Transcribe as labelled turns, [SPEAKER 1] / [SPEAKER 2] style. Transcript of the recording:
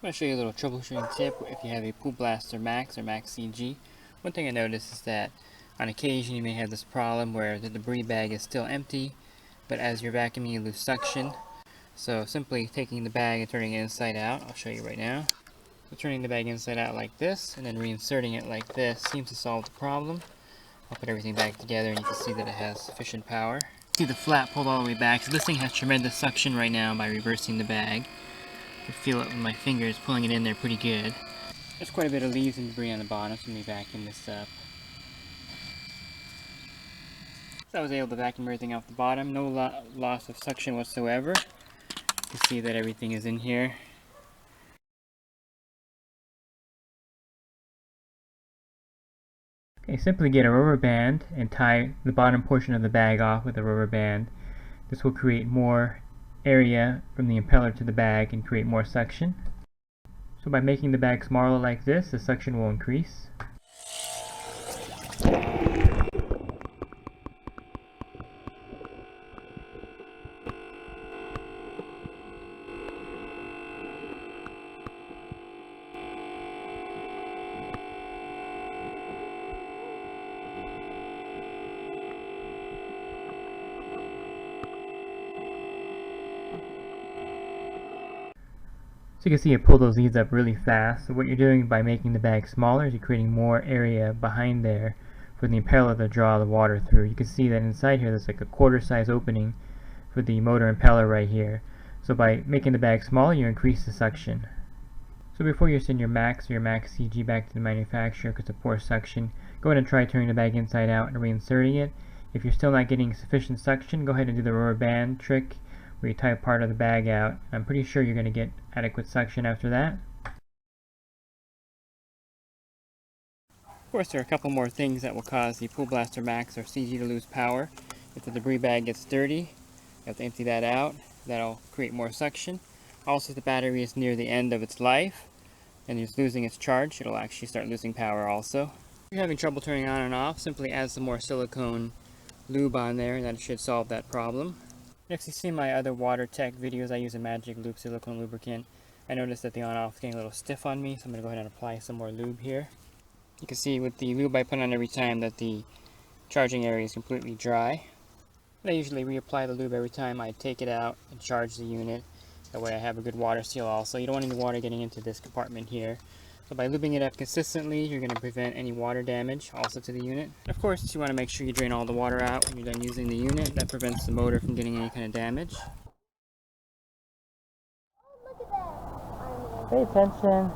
[SPEAKER 1] I'm going to show you a little troubleshooting tip if you have a Pool Blaster Max or Max CG. One thing I noticed is that on occasion you may have this problem where the debris bag is still empty, but as you're vacuuming you lose suction. So simply taking the bag and turning it inside out, I'll show you right now. So turning the bag inside out like this and then reinserting it like this seems to solve the problem. I'll put everything back together and you can see that it has sufficient power. See the flap pulled all the way back, so this thing has tremendous suction right now by reversing the bag. I can feel it with my fingers pulling it in there pretty good. There's quite a bit of leaves and debris on the bottom, so let me vacuum this up. So I was able to vacuum everything off the bottom, no loss of suction whatsoever. You can see that everything is in here. Okay, simply get a rubber band and tie the bottom portion of the bag off with a rubber band. This will create more area from the impeller to the bag and create more suction. So by making the bag smaller like this, the suction will increase. So you can see it pull those leads up really fast. So what you're doing by making the bag smaller is you're creating more area behind there for the impeller to draw the water through. You can see that inside here there's like a quarter size opening for the motor impeller right here. So by making the bag smaller you increase the suction. So before you send your Max or your Max CG back to the manufacturer because of poor suction, go ahead and try turning the bag inside out and reinserting it. If you're still not getting sufficient suction, go ahead and do the rubber band trick where you tie part of the bag out. I'm pretty sure you're going to get adequate suction after that. Of course, there are a couple more things that will cause the Pool Blaster Max or CG to lose power. If the debris bag gets dirty, you have to empty that out. That'll create more suction. Also, if the battery is near the end of its life and it's losing its charge, it'll actually start losing power also. If you're having trouble turning on and off, simply add some more silicone lube on there and that should solve that problem. If you've seen my other water tech videos, I use a Magic Lube silicone lubricant. I noticed that the on-off is getting a little stiff on me, so I'm going to go ahead and apply some more lube here. You can see with the lube I put on every time that the charging area is completely dry. But I usually reapply the lube every time I take it out and charge the unit. That way I have a good water seal also. You don't want any water getting into this compartment here. So by lubing it up consistently, you're going to prevent any water damage also to the unit. Of course, you want to make sure you drain all the water out when you're done using the unit. That prevents the motor from getting any kind of damage. Pay attention.